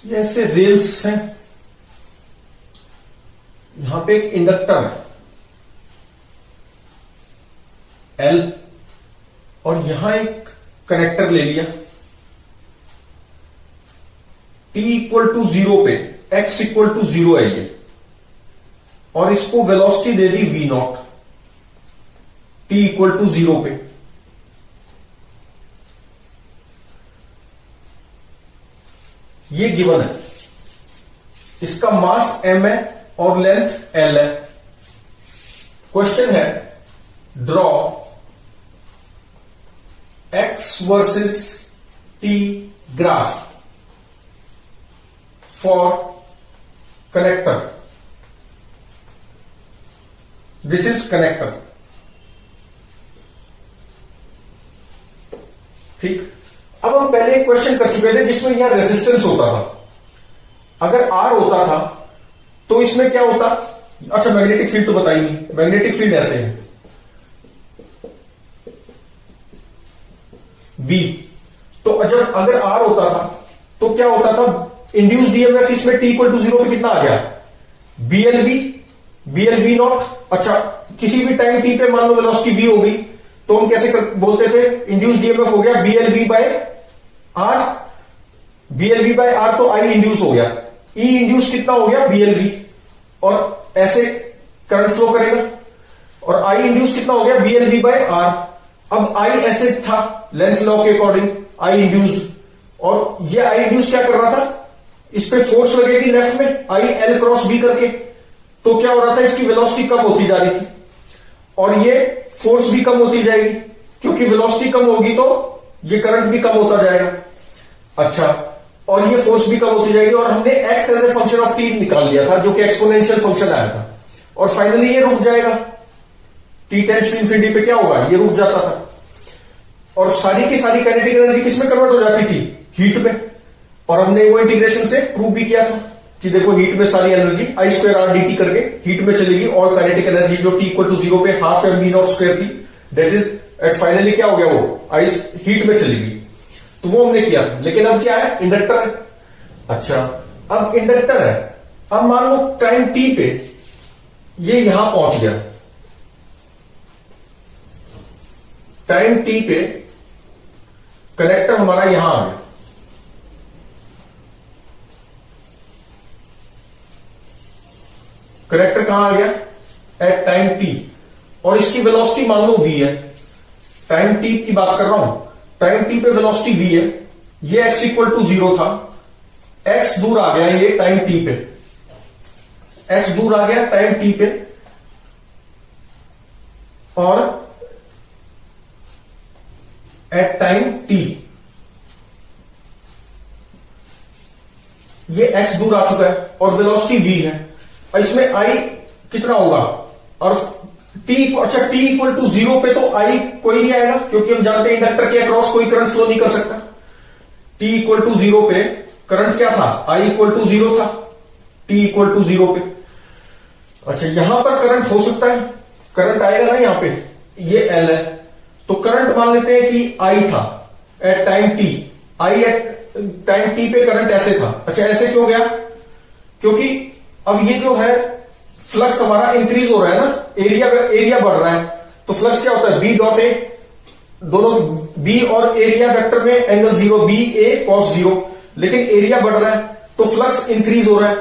ये ऐसे रेल्स हैं, यहां पे एक इंडक्टर है L और यहां एक कनेक्टर ले लिया t इक्वल टू 0 पे, x इक्वल टू 0 है ये, और इसको वेलोसिटी दे दी v0 t इक्वल टू 0 पे। ये गिवन है, इसका मास m है और लेंथ l है। क्वेश्चन है draw x versus t graph for connector. This is connector, ठीक। अब हम पहले एक क्वेश्चन कर चुके थे जिसमें यहां रेजिस्टेंस होता था। अगर R होता था तो इसमें क्या होता, अच्छा मैग्नेटिक फील्ड तो बताई नहीं, मैग्नेटिक फील्ड ऐसे है B। तो जब अगर R होता था तो क्या होता था, इंड्यूस्ड ईएमएफ इसमें t इक्वल टू 0 पे कितना आ गया, BLV नॉट। अच्छा किसी भी टाइम t पे मान लो वेलोसिटी v हो गई तो हम कैसे बोलते थे, इंड्यूस्ड ईएमएफ हो गया BLV by R, BLV by R तो I इंड्यूस हो गया, E इंड्यूस कितना हो गया BLV, और ऐसे करंट फ्लो करेगा, और I इंड्यूस कितना हो गया BLV बाय R। अब I ऐसे था लेंस लॉ के अकॉर्डिंग I इंड्यूस्ड, और ये I इंड्यूस क्या कर रहा था, इस पे फोर्स लगेगी लेफ्ट में I L क्रॉस B करके, तो क्या हो रहा था, इसकी वेलोसिटी कम होती जा रही थी और ये फोर्स भी कम होती जाएगी, क्योंकि वेलोसिटी कम होगी तो ये करंट भी कम होता जाएगा। अच्छा, और ये फोर्स भी कम होती जाएगी, और हमने x as a function of t निकाल लिया था जो कि एक्सपोनेंशियल फंक्शन आया था, और फाइनली ये रुक जाएगा t टेंड्स टू इंफिनिटी पे, क्या होगा, ये रुक जाता था, और सारी की सारी काइनेटिक एनर्जी किसमें कन्वर्ट हो जाती थी, हीट में। और हमने वो इंटीग्रेशन से प्रूव भी किया था कि देखो हीट में सारी energy I square R dt करके हीट में चलेगी, और काइनेटिक एनर्जी जो t इक्वल टू 0 पे हाफ mv0 स्क्वायर थी, दैट इज एट फाइनली क्या हो गया, वो I हीट में चलेगी, तो वो हमने किया था। लेकिन अब क्या है, इंडक्टर है। अच्छा अब इंडक्टर है, अब मान लो टाइम t पे ये यहां पहुंच गया, टाइम t पे कनेक्टर हमारा यहां आ गया, कनेक्टर कहां आ गया, एट टाइम t, और इसकी वेलोसिटी मान लो v है, टाइम t की बात कर रहा हूं, टाइम t पे वेलोसिटी v है, ये x इक्वल टू 0 था, x दूर आ गया ये टाइम t पे, x दूर आ गया टाइम t पे, और एट टाइम t ये x दूर आ चुका है और वेलोसिटी v है, और इसमें I कितना होगा, और t, अच्छा t इक्वल टू 0 पे तो I कोई नहीं आएगा, क्योंकि हम जानते हैं इंडक्टर के अक्रॉस कोई करंट फ्लो नहीं कर सकता। t इक्वल टू 0 पे करंट क्या था, I इक्वल टू 0 था, t इक्वल टू 0 पे। अच्छा यहां पर करंट हो सकता है, करंट आएगा ना यहां पे, ये L है, तो करंट मान लेते हैं कि I था at time t, I at time t पे करंट ऐसे था। अच्छा ऐसे क्यों गया, क्योंकि अब ये जो है फ्लक्स हमारा इंक्रीज हो रहा है ना, एरिया बढ़ रहा है, तो फ्लक्स क्या होता है, बी डॉट ए, दोनों बी और एरिया वेक्टर में एंगल 0, बी ए कॉस 0, लेकिन एरिया बढ़ रहा है तो फ्लक्स इंक्रीज हो रहा है,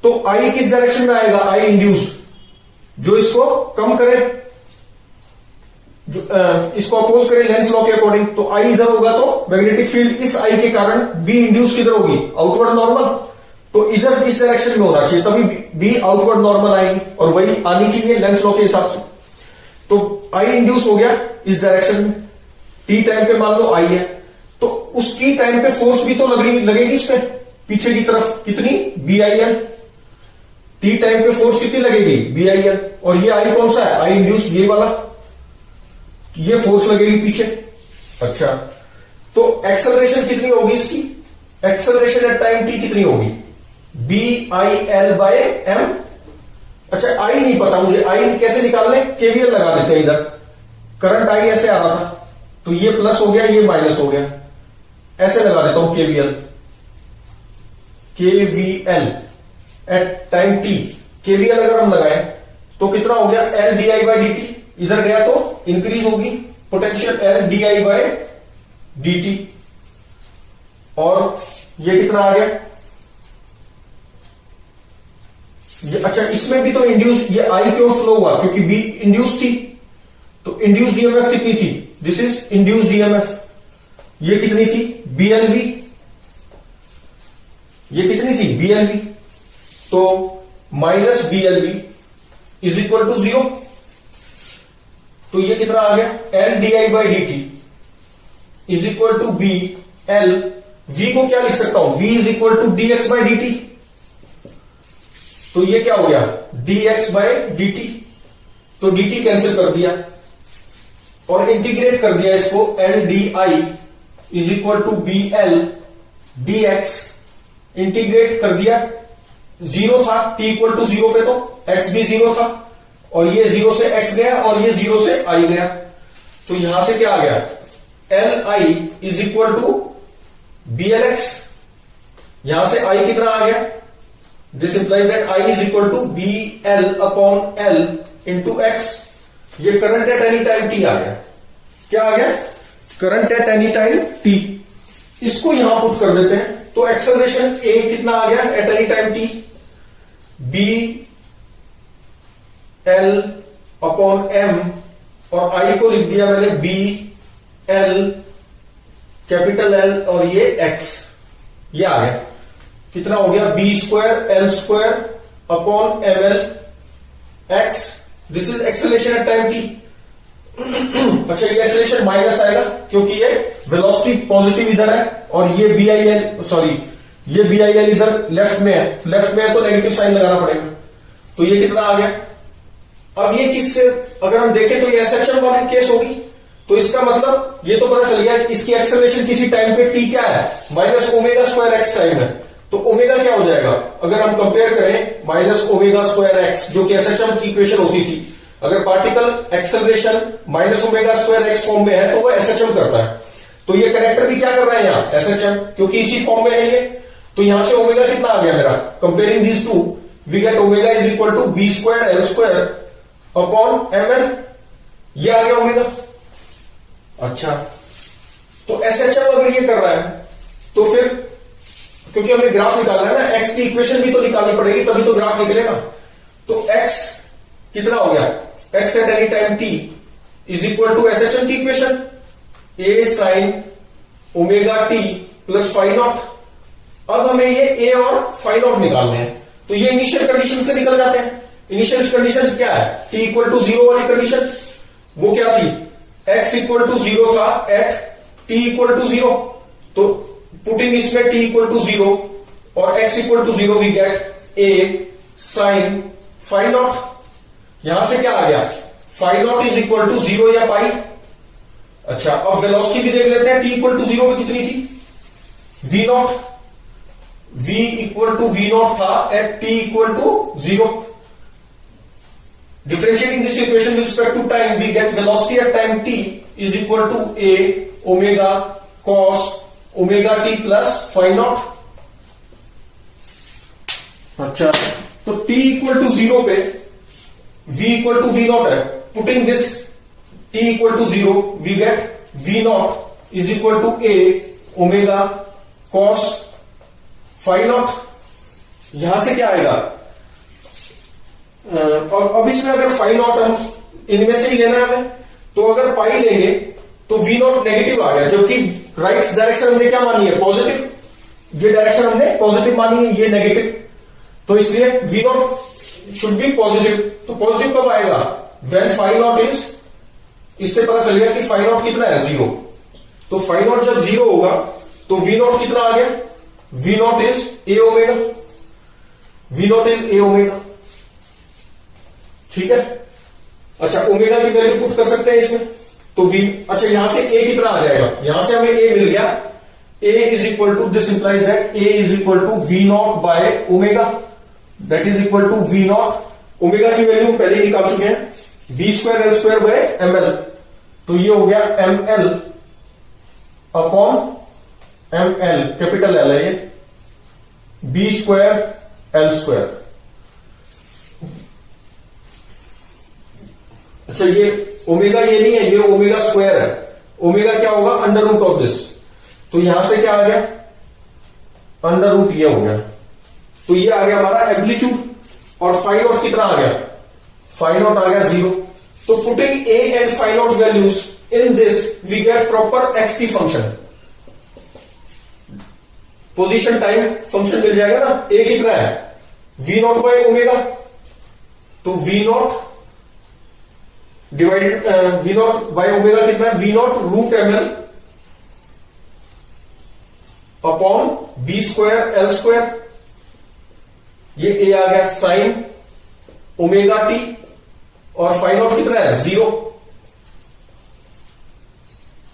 तो आई किस डायरेक्शन में आएगा, आई इंड्यूस, जो इसको कम करे, जो इसको अपोज करे लेंस लॉ के अकॉर्डिंग, तो आई इधर होगा तो मैग्नेटिक फील्ड इस आई के कारण बी इंड्यूस किधर होगी, आउटवर्ड नॉर्मल, तो इधर इस डायरेक्शन में होना चाहिए, तभी बी आउटवर्ड नॉर्मल आएगी, और वही आनी चाहिए लेंस लॉ के हिसाब से। तो आई इंड्यूस हो गया इस डायरेक्शन में, टी टाइम पे मान लो आई है, तो उस टी टाइम पे फोर्स भी तो लगेगी इस पे पीछे की तरफ, कितनी, B I L, T time पे फोर्स कितनी लगेगी, बी आई एल, और ये आई कौन सा है, आई इंड्यूस ये वाला, ये फोर्स लगेगी पीछे। अच्छा तो एक्सेलरेशन कितनी होगी इसकी, एक्सेलरेशन एट टाइम टी कितनी होगी, B I L by M. अच्छा आई नहीं पता मुझे, आई कैसे निकालने, केवीएल लगा देते हैं इधर, करंट आई ऐसे आ रहा था तो ये प्लस हो गया ये माइनस हो गया, ऐसे लगा देता हूं KVL, KVL at time t, KVL अगर हम लगाएं तो कितना हो गया L di बाई dt, इधर गया तो इंक्रीज होगी potential L di by dt, और ये कितना आ गया ये, अच्छा इसमें भी तो इंड्यूस, ये I क्यों फ्लो हुआ क्योंकि B इंड्यूस थी, तो इंड्यूस ईएमएफ कितनी थी, दिस इज इंड्यूस ईएमएफ, ये कितनी थी BLV, ये कितनी थी BLV, तो minus BLV is equal to 0, तो ये कितना आ गया L di by dt is equal to B L, V को क्या लिख सकता हूं, V is equal to dx by dt, तो ये क्या हो गया dx बाई dt, तो dt कैंसिल कर दिया और इंटीग्रेट कर दिया इसको, L di is equal to B L dx, integrate कर दिया, 0 था t इक्वल टू 0 पे, तो x भी 0 था और ये 0 से x गया और ये 0 से i गया, तो यहां से क्या आ गया Li is equal to BLX, यहां से i कितना आ गया, this implies that i is equal to BL upon L into x, ये current at any time t आ गया, क्या आ गया current at any time t, इसको यहां पुट कर देते हैं, तो एक्सेलरेशन a कितना आ गया eight any time t, B L upon m, और I को लिख दिया मैंने B L कैपिटल L और ये x, ये आ गया कितना हो गया B square L square upon ml x, this is acceleration at time t। अच्छा ये एक्सेलरेशन माइनस आएगा क्योंकि ये वेलोसिटी पॉजिटिव इधर है और ये BIL, सॉरी ये BIL इधर लेफ्ट में है, लेफ्ट में है तो नेगेटिव साइन लगाना पड़ेगा, तो ये कितना आ गया, अब ये किससे अगर हम देखें तो ये SHM वाली केस होगी, तो इसका मतलब ये तो पता चल गया इसकी एक्सेलरेशन किसी टाइम पे t क्या है minus omega square x time है, तो ओमेगा क्या हो जाएगा अगर हम कंपेयर करें माइनस ओमेगा स्क्वायर x जो कि SHM की इक्वेशन होती थी, अगर particle acceleration minus omega square x form में है तो वो SHM करता है, तो ये कनेक्टर भी क्या कर रहा है यहाँ SHM क्योंकि इसी फॉर्म में है ये, तो यहां से ओमेगा कितना आ गया मेरा, comparing these two we get omega is equal to B square L square upon ml, ये आ गया ओमेगा। अच्छा तो SHM अगर ये कर रहा है तो फिर क्योंकि हमें ग्राफ निकालना है ना, x की इक्वेशन भी तो निकालनी पड़ेगी तभी तो ग्राफ निकलेगा, तो x कितना हो गया x at any time t is equal to SHM की equation a sine omega t plus phi naught, अब हमें ये a और फाई नॉट निकालने हैं, तो ये इनिशियल कंडीशन से निकल जाते हैं, इनिशियल कंडीशन क्या है t इक्वल टू 0 वाली कंडीशन, वो क्या थी x इक्वल टू 0 था एट t इक्वल टू 0, तो पुटिंग इसमें t इक्वल टू 0 और x equal to 0 we get a sine phi naught, यहां से क्या आ गया phi naught is equal to 0 या पाई। अच्छा अब वेलोसिटी भी देख लेते हैं, t इक्वल टू 0 में कितनी थी v naught, v equal to v naught था at t equal to 0, differentiating this equation with respect to time we get velocity at time t is equal to a omega cos omega t plus phi naught। अच्छा तो t equal to 0 पे v equal to v naught है, putting this t equal to 0 we get v naught is equal to a omega cos phi naught, यहां से क्या आएगा, अब इसमें अगर फाई नॉट हम इनमें से ही लेना है हमें, तो अगर पाई लेंगे तो वी नॉट नेगेटिव आ गया, जबकि राइट डायरेक्शन हमने क्या मानी है पॉजिटिव, ये डायरेक्शन हमने पॉजिटिव मानी है, ये नेगेटिव, तो इसलिए v naught should be positive, तो पॉजिटिव कब आएगा व्हेन फाई नॉट इज, इससे पता चलेगा कि फाई नॉट कितना है 0, तो फाई नॉट जब 0 होगा तो वी नॉट कितना आ गया, v naught is A omega, v naught is A omega, ठीक है। अच्छा ओमेगा की वैल्यू पुट कर सकते हैं इसमें, तो v, अच्छा यहां से a कितना आ जाएगा, यहां से हमें a मिल गया, a is equal to, this implies that a is equal to v naught by omega, that is equal to v naught, omega की वैल्यू पहले ही निकाल चुके हैं, b square L square by ml, तो ये हो गया ml upon ml, capital L है ये, बी स्क्वायर एल स्क्वायर। अच्छा ये ओमेगा ये नहीं है, ये ओमेगा स्क्वायर है। ओमेगा क्या होगा? Under root of this. तो यहां से क्या आ गया? अंडर रूट ये हो गया। तो ये आ गया हमारा एम्पलीट्यूड। और फाई नॉट कितना आ गया? फाई नॉट आ गया 0। तो putting A and phi naught values in this we get proper x function. Position time function मिल जाएगा ना। ए कितना है? V naught by omega. तो v naught divided v naught by omega कितना है? V naught root M L upon B square L square. ये A आ गया साइन ओमेगा टी। और फाई नॉट कितना है? 0।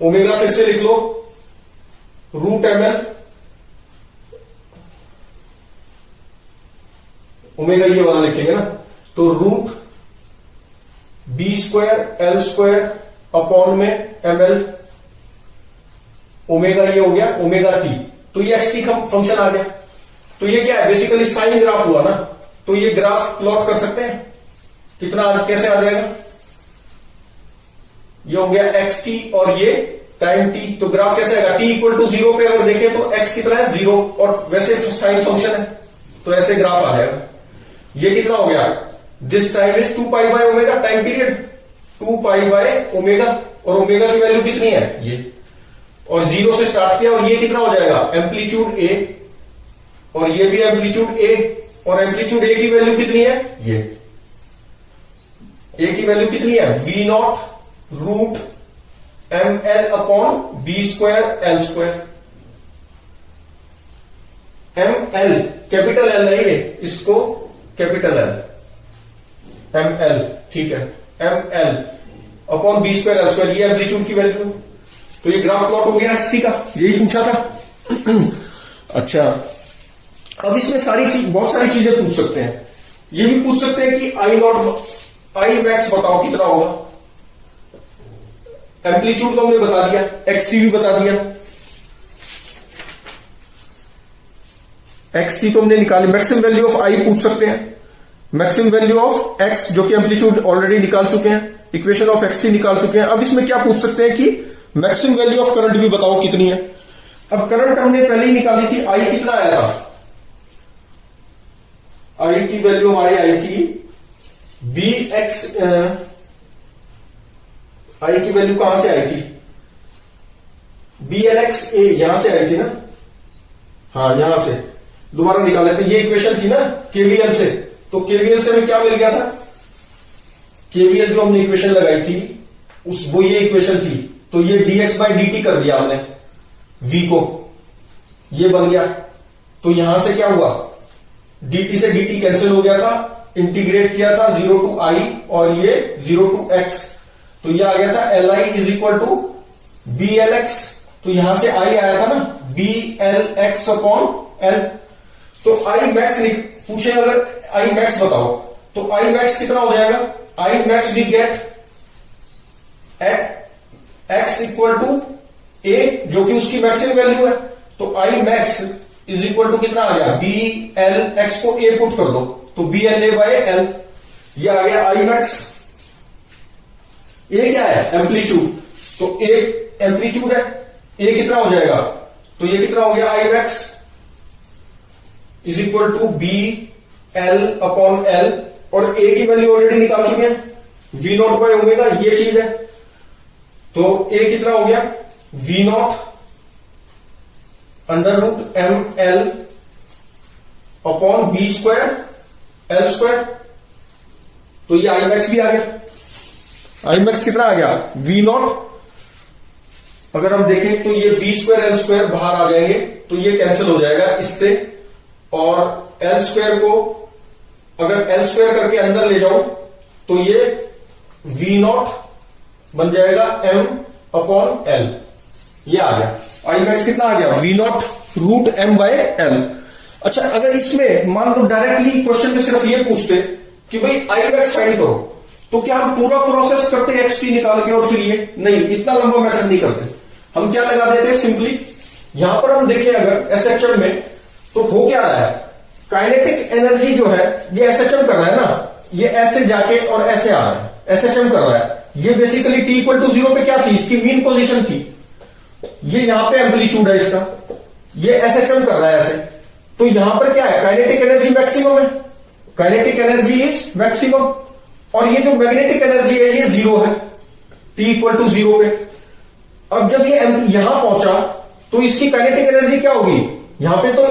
ओमेगा फिर से लिख लो, रूट एम एल। ओमेगा ये वाला लिखेंगे ना। तो root B square L square upon में एम एल। ओमेगा ये हो गया ओमेगा टी। तो ये एक्स टी का फंक्शन आ गया। तो ये क्या है? बेसिकली साइन ग्राफ हुआ ना। तो ये ग्राफ प्लॉट कर सकते हैं। कितना कैसे आ जाएगा? ये हो गया एक्स टी और ये टाइम टी। तो ग्राफ कैसे आएगा? टी इक्वल टू 0 पे अगर देखें तो एक्स कितना है? 0। और वैसे साइन फंक्शन है तो ऐसे ग्राफ आ जाएगा। ये कितना हो गया? This time is 2 pi by omega, time period 2 pi by omega. और ओमेगा की वैल्यू कितनी है? ये। और 0 से स्टार्ट किया। और ये कितना हो जाएगा? एम्पलीट्यूड ए। और ये भी एम्पलीट्यूड ए। और एम्पलीट्यूड ए की वैल्यू कितनी है? ये ए की वैल्यू कितनी है? V naught root M L upon B square L square. M L capital L है ये, इसको कैपिटल एल एम एल, ठीक है। M L upon B square L square, ये एम्पलीट्यूड की वैल्यू। तो ये ग्राफ प्लॉट हो गया एक्स टी का, यही पूछा था। अच्छा अब इसमें बहुत सारी चीजें पूछ सकते हैं। ये भी पूछ सकते हैं कि आई नॉट आई मैक्स बताओ कितना होगा। एम्पलीट्यूड तो हमने बता दिया, एक्स टी भी बता दिया। एक्स टी तो हमने निकाली। मैक्सिमम वैल्यू ऑफ आई पूछ सकते हैं, मैक्सिमम वैल्यू ऑफ एक्स जो कि एम्पलीट्यूड ऑलरेडी निकाल चुके हैं, इक्वेशन ऑफ एक्स टी निकाल चुके हैं। अब इसमें क्या पूछ सकते हैं कि मैक्सिमम वैल्यू ऑफ करंट भी बताओ कितनी है। अब करंट हमने पहले ही निकाली थी, आई कितना आया था? आई की वैल्यू हमारी आई थी बी एक्स। आई की वैल्यू कहां से आई थी? बी एल एक्स ए, यहां से आई थी ना। हाँ यहां से दोबारा निकाले थे, ये इक्वेशन थी ना केवीएल से। तो केवीएल से हमें क्या मिल गया था? केवीएल जो हमने इक्वेशन लगाई थी वो ये इक्वेशन थी। तो ये dx बाई dt कर दिया हमने v को, ये बन गया। तो यहां से क्या हुआ? dt से dt कैंसिल हो गया था, इंटीग्रेट किया था 0 टू i और ये 0 टू x। तो ये आ गया था li is equal to B L X. तो यहां से i आया था ना B L X upon L. तो i मैक्स पूछे अगर i मैक्स बताओ तो i मैक्स कितना हो जाएगा? i max we get at x equal to a जो कि उसकी मैक्सिमम वैल्यू है। तो i max is equal to कितना आ गया? बी एल एक्स को a पुट कर दो तो B L A by L, ये आ गया i मैक्स। a क्या है? एम्पलीट्यूड। तो a एम्पलीट्यूड है, a कितना हो जाएगा? तो ये कितना हो गया? i max is equal to B L upon L. और a की वैल्यू ऑलरेडी निकाल चुके हैं, वी नॉट बाय ओमेगा, ये चीज है। तो a कितना हो गया? V naught under root M L upon B square L square. तो ये आई मैक्स भी आ गया। आई मैक्स कितना आ गया? V naught. अगर हम देखें तो ये बी स्क्वायर एल स्क्वायर बाहर आ जाएंगे तो ये कैंसिल हो जाएगा इससे। और एल स्क्वायर को अगर एल स्क्वायर करके अंदर ले जाओ तो ये वी नॉट बन जाएगा एम अपॉन एल, ये आ गया। आई मैक्स कितना आ गया? V naught root M by L. अच्छा अगर इसमें मान लो डायरेक्टली क्वेश्चन में सिर्फ ये पूछते कि भाई आई मैक्स फाइंड करो, तो क्या हम पूरा प्रोसेस करते एक्स टी निकाल के और फिर ये? नहीं, इतना लंबा मेथड नहीं करते। हम क्या लगा देते? सिंपली यहां पर हम देखें अगर एसएचएम में तो हो क्या रहा है, काइनेटिक एनर्जी जो है ये एसएचएम कर रहा है ना, ये ऐसे जाके और ऐसे आ रहा है, एसएचएम कर रहा है। ये बेसिकली टी इक्वल टू 0 पे क्या थी, इसकी मीन पोजीशन थी, ये यहां पे एम्पलीट्यूड है इसका, ये एसएचएम कर रहा है ऐसे। तो यहां पर क्या है, काइनेटिक एनर्जी मैक्सिमम है, काइनेटिक एनर्जी इज मैक्सिमम, और ये जो मैग्नेटिक एनर्जी है ये 0 है, टी इक्वल टू 0 पे। अब जब ये यहां पहुंचा तो इसकी काइनेटिक एनर्जी क्या होगी, यहां पे तो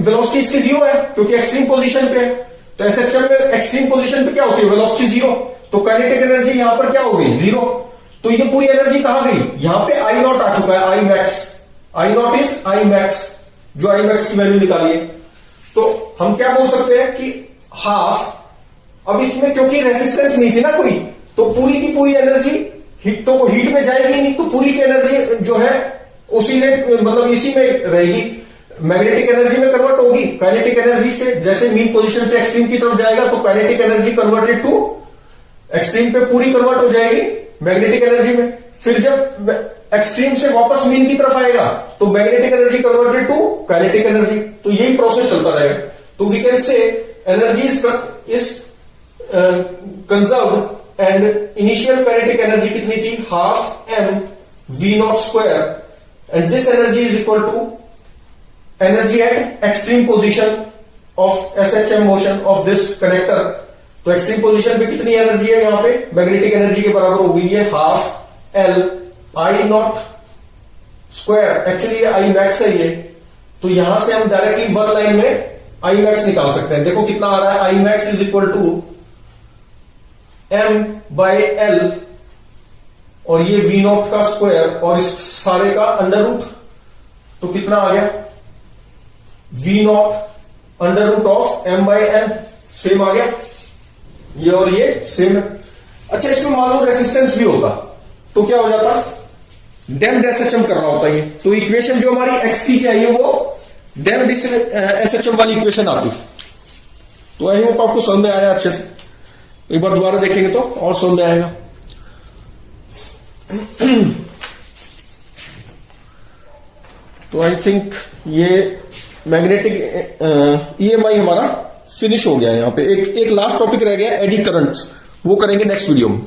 वेलोसिटी इसकी 0 है क्योंकि एक्सट्रीम पोजीशन पे है, तो एसएचएम में एक्सट्रीम पोजीशन पे क्या होती है, वेलोसिटी 0, तो काइनेटिक एनर्जी यहां पर क्या हो गई, 0। तो ये पूरी एनर्जी कहां गई, यहां पे आई नॉट आ चुका है, I max, I not is I max, जो आई मैक्स की वैल्यू निकालिए। तो हम क्या बोल सकते हैं कि हाफ, अब इसमें क्योंकि रेसिस्टेंस नहीं थी ना कोई, तो पूरी की पूरी एनर्जी हीट, तो हीट में जाएगी नहीं, तो पूरी की एनर्जी जो है उसी में, मतलब इसी में रहेगी, मैग्नेटिक एनर्जी में कन्वर्ट होगी। काइनेटिक एनर्जी से जैसे मीन पोजीशन से एक्सट्रीम की तरफ जाएगा तो kinetic energy converted to extreme पे पूरी कन्वर्ट हो जाएगी मैग्नेटिक एनर्जी में। फिर जब एक्सट्रीम से वापस मीन की तरफ आएगा तो magnetic energy converted to kinetic energy, तो यही प्रोसेस चलता रहेगा। तो we can say energy is conserved and initial kinetic energy कितनी थी, half M v naught square, and this energy is equal to energy at extreme position of SHM motion of this connector. तो extreme position पे कितनी energy है, यहां पे magnetic energy के बराबर होगी ये half L I not square, actually ये आई मैक्स है ये, तो यहां से हम डायरेक्टली वन लाइन में आई मैक्स निकाल सकते हैं। देखो कितना आ रहा है, I max is equal to M by L, और ये वी नॉट का स्क्वायर और इस सारे का अंडर रूट, तो कितना आ गया, v naught under root of m by l, same आ गया, ये और ये सेम है। अच्छा, इसमें मान लो रेसिस्टेंस भी होता तो क्या हो जाता, डैम्प्ड एसएचएम करना होता है, तो इक्वेशन जो हमारी एक्स की क्या है वो डैम्प्ड एसएचएम वाली इक्वेशन आती। तो आई होप आपको समझ में आया अच्छे से, एक बार दोबारा देखेंगे तो और समझ में आएगा। तो आई थिंक ये मैग्नेटिक ईएमआई हमारा फिनिश हो गया है। यहां पे एक लास्ट टॉपिक रह गया, एडी करंट्स, वो करेंगे नेक्स्ट वीडियो में।